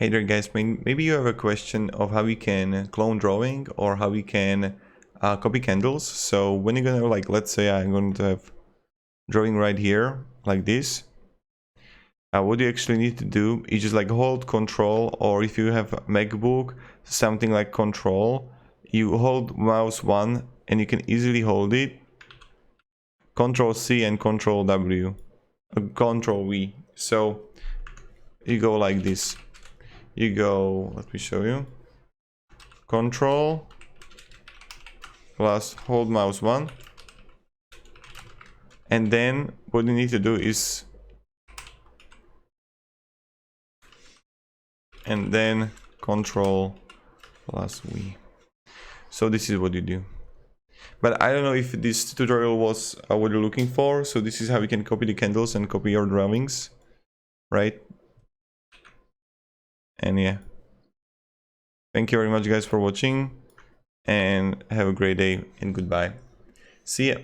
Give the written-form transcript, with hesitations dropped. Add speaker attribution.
Speaker 1: Hey there guys, maybe you have a question of how we can clone drawing or how we can copy candles. So when you're gonna, like, let's say I'm going to have drawing right here like this, what you actually need to do is just like hold Control, or if you have a MacBook, something like Control, you hold mouse 1 and you can easily hold it, Control C and Control W, Control V. So you go like this. You go, let me show you, Control plus hold mouse 1, and then what you need to do is, and then Control plus V. So this is what you do. But I don't know if this tutorial was what you're looking for. So this is how you can copy the candles and copy your drawings, right? And yeah, thank you very much guys for watching, and have a great day and goodbye. See ya.